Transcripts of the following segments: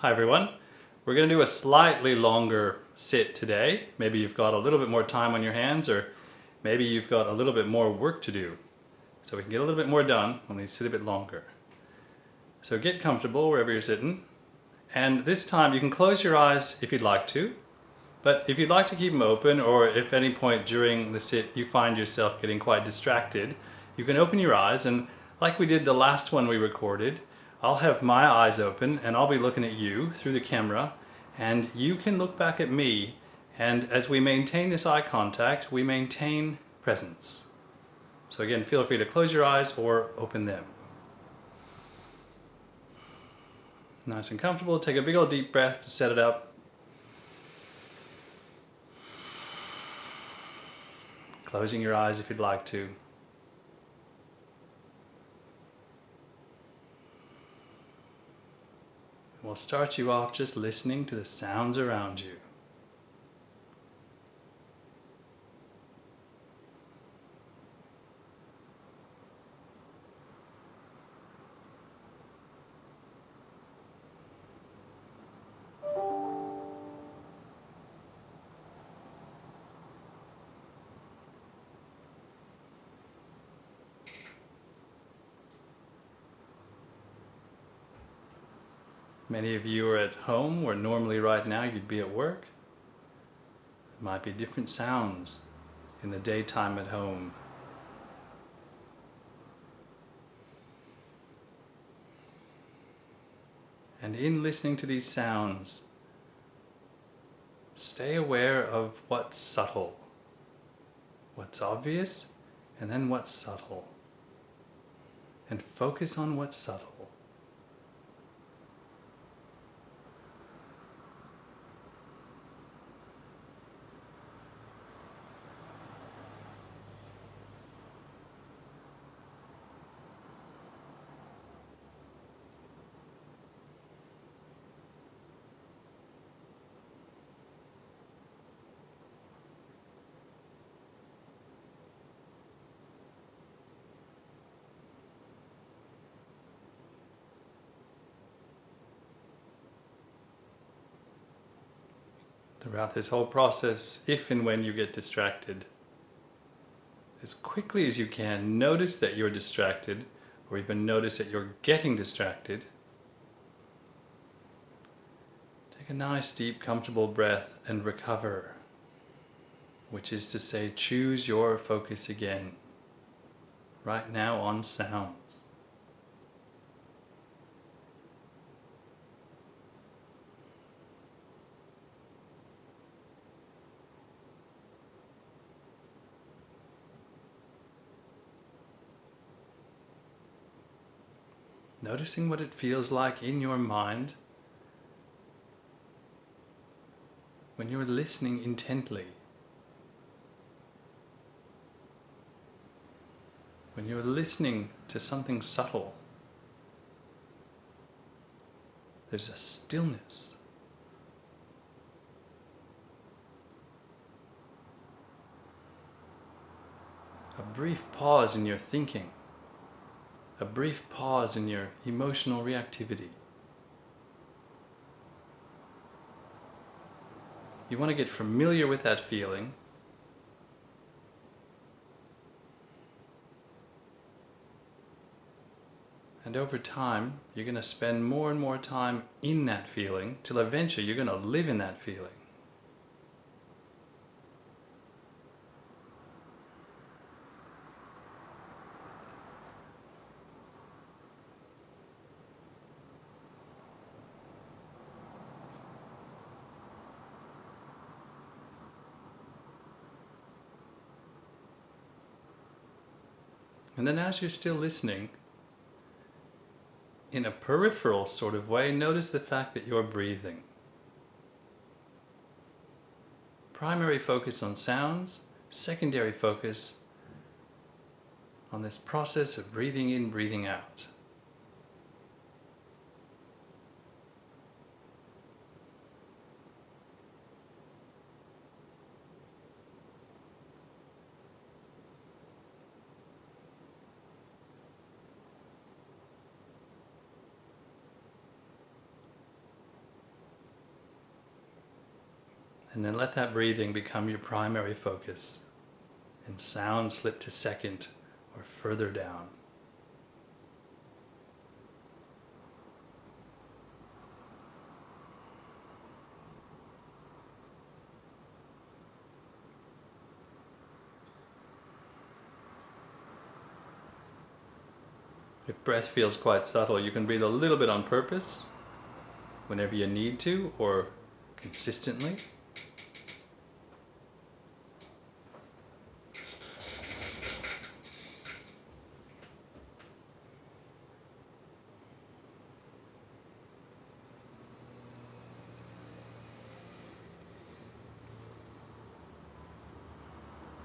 Hi everyone. We're going to do a slightly longer sit today. Maybe you've got a little bit more time on your hands, or maybe you've got a little bit more work to do. So we can get a little bit more done when we sit a bit longer. So get comfortable wherever you're sitting. And this time you can close your eyes if you'd like to. But if you'd like to keep them open, or if at any point during the sit you find yourself getting quite distracted, you can open your eyes, and like we did the last one we recorded, I'll have my eyes open and I'll be looking at you through the camera, and you can look back at me, and as we maintain this eye contact, we maintain presence. So again, feel free to close your eyes or open them. Nice and comfortable. Take a big old deep breath to set it up. Closing your eyes if you'd like to. We'll start you off just listening to the sounds around you. Many of you are at home, where normally right now you'd be at work. There might be different sounds in the daytime at home. And in listening to these sounds, stay aware of what's subtle, what's obvious, and then what's subtle. And focus on what's subtle. Throughout this whole process, if and when you get distracted, as quickly as you can, notice that you're distracted, or even notice that you're getting distracted. Take a nice, deep, comfortable breath and recover, which is to say, choose your focus again, right now on sounds. Noticing what it feels like in your mind when you're listening intently. When you're listening to something subtle, there's a stillness. A brief pause in your thinking. A brief pause in your emotional reactivity. You want to get familiar with that feeling. And over time, you're going to spend more and more time in that feeling, till eventually you're going to live in that feeling. And then as you're still listening, in a peripheral sort of way, notice the fact that you're breathing. Primary focus on sounds, secondary focus on this process of breathing in, breathing out. And then let that breathing become your primary focus, and sound slip to second or further down. If breath feels quite subtle, you can breathe a little bit on purpose whenever you need to, or consistently.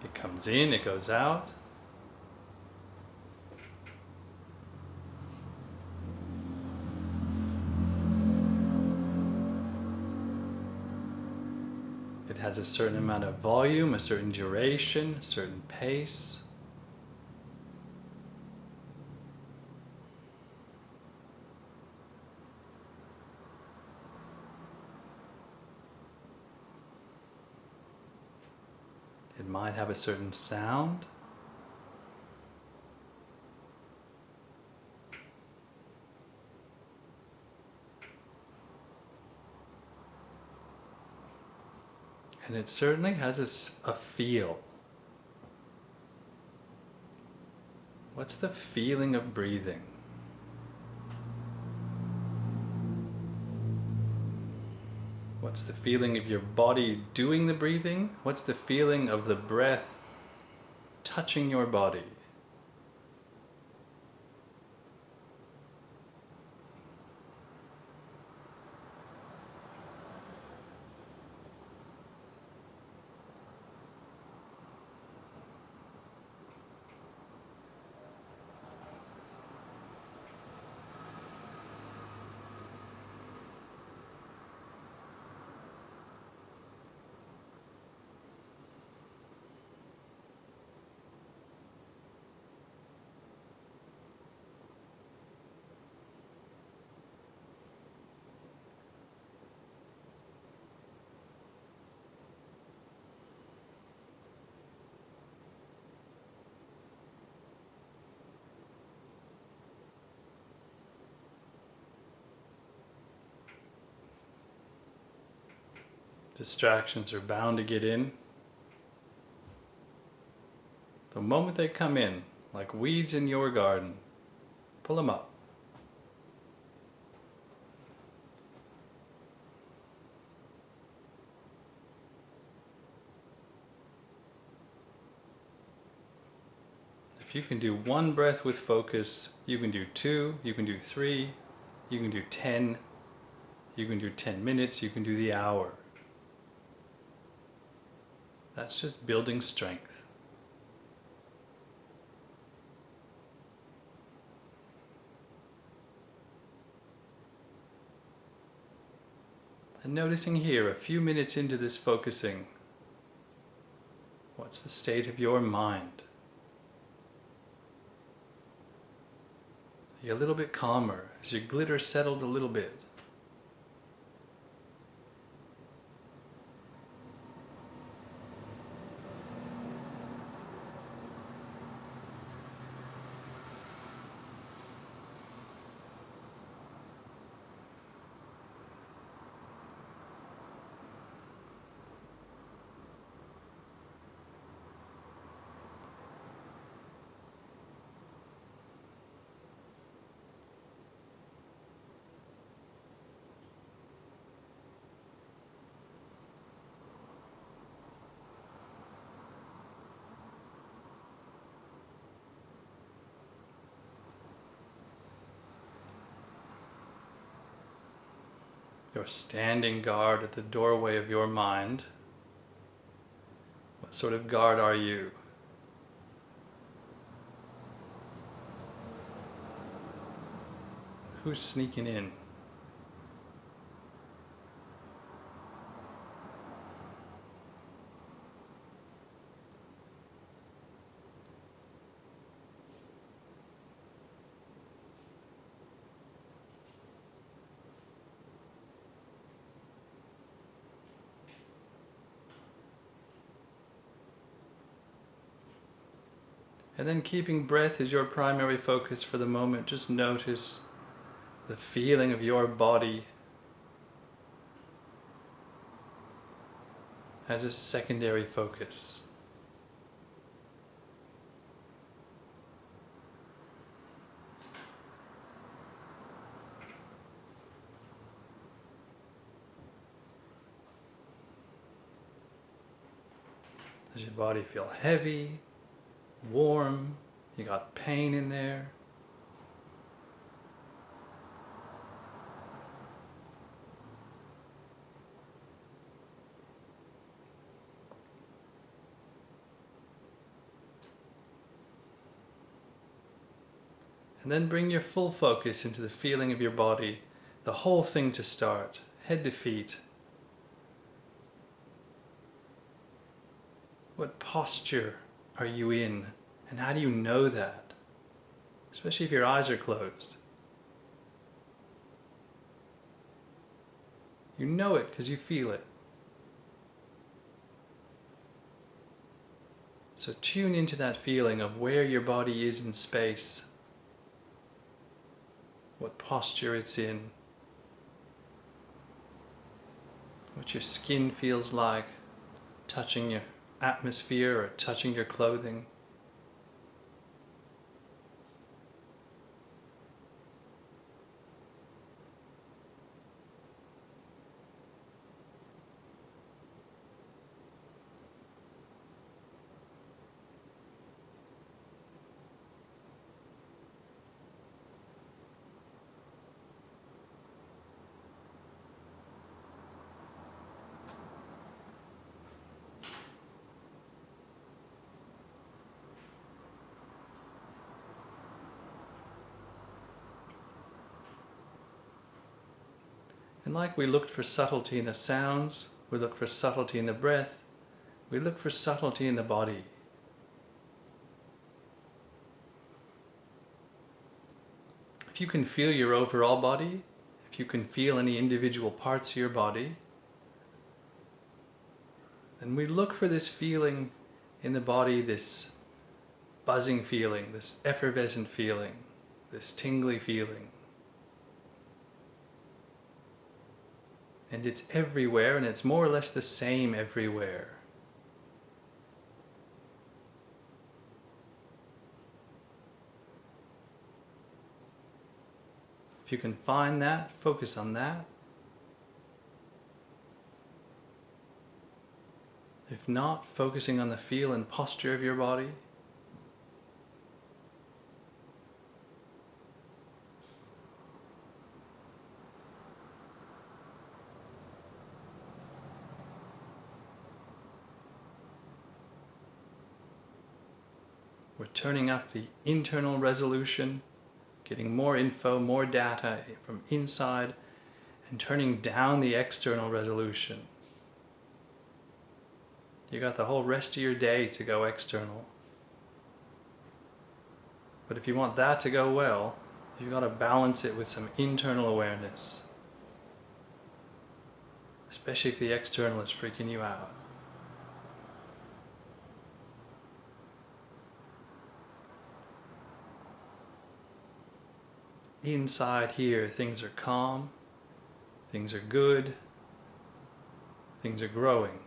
It comes in, it goes out. It has a certain amount of volume, a certain duration, a certain pace. It might have a certain sound. And it certainly has a feel. What's the feeling of breathing? What's the feeling of your body doing the breathing? What's the feeling of the breath touching your body? Distractions are bound to get in. The moment they come in, like weeds in your garden, pull them up. If you can do one breath with focus, you can do 2, you can do 3, you can do 10, you can do 10 minutes, you can do the hour. That's just building strength. And noticing here, a few minutes into this focusing, what's the state of your mind? Are you a little bit calmer? Has your glitter settled a little bit? You're standing guard at the doorway of your mind. What sort of guard are you? Who's sneaking in? And then keeping breath as your primary focus for the moment, just notice the feeling of your body as a secondary focus. Does your body feel heavy, warm? You got pain in there? And then bring your full focus into the feeling of your body, the whole thing to start, head to feet. What posture are you in? And how do you know that? Especially if your eyes are closed. You know it because you feel it. So tune into that feeling of where your body is in space, what posture it's in, what your skin feels like, touching your atmosphere or touching your clothing. And like we looked for subtlety in the sounds, we look for subtlety in the breath, we look for subtlety in the body. If you can feel your overall body, if you can feel any individual parts of your body, then we look for this feeling in the body, this buzzing feeling, this effervescent feeling, this tingly feeling. And it's everywhere, and it's more or less the same everywhere. If you can find that, focus on that. If not, focusing on the feel and posture of your body. We're turning up the internal resolution, getting more info, more data from inside, and turning down the external resolution. You got the whole rest of your day to go external. But if you want that to go well, you've got to balance it with some internal awareness. Especially if the external is freaking you out. Inside here, things are calm, things are good, things are growing.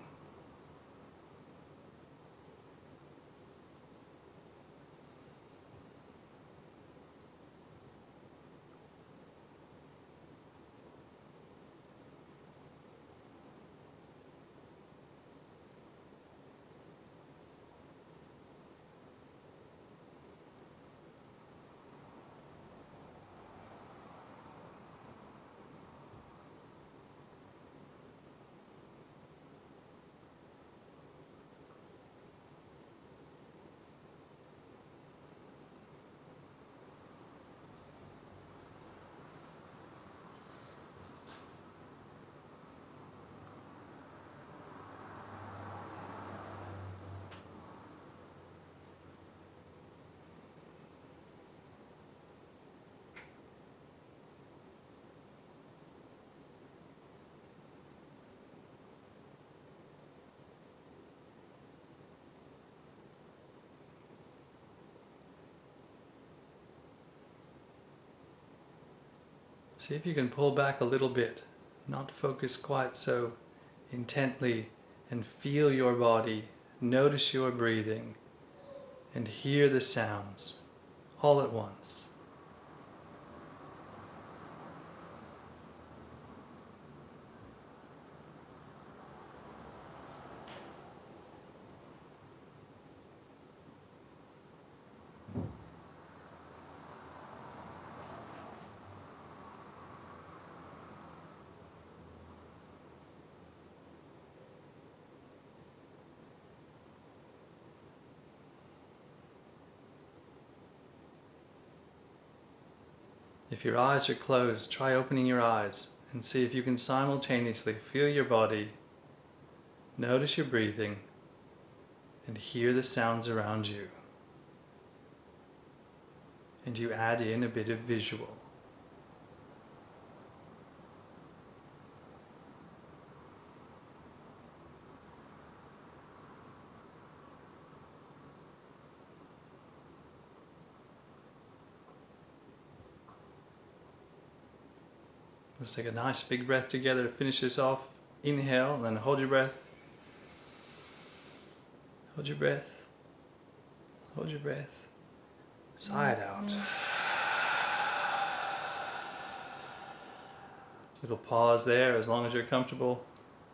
See if you can pull back a little bit, not focus quite so intently, and feel your body, notice your breathing, and hear the sounds all at once. If your eyes are closed, try opening your eyes and see if you can simultaneously feel your body, notice your breathing, and hear the sounds around you. And you add in a bit of visual. Let's take a nice big breath together to finish this off. Inhale, and then hold your breath. Hold your breath. Hold your breath. Sigh it out. Little pause there as long as you're comfortable.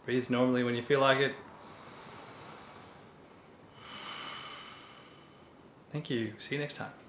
Breathe normally when you feel like it. Thank you. See you next time.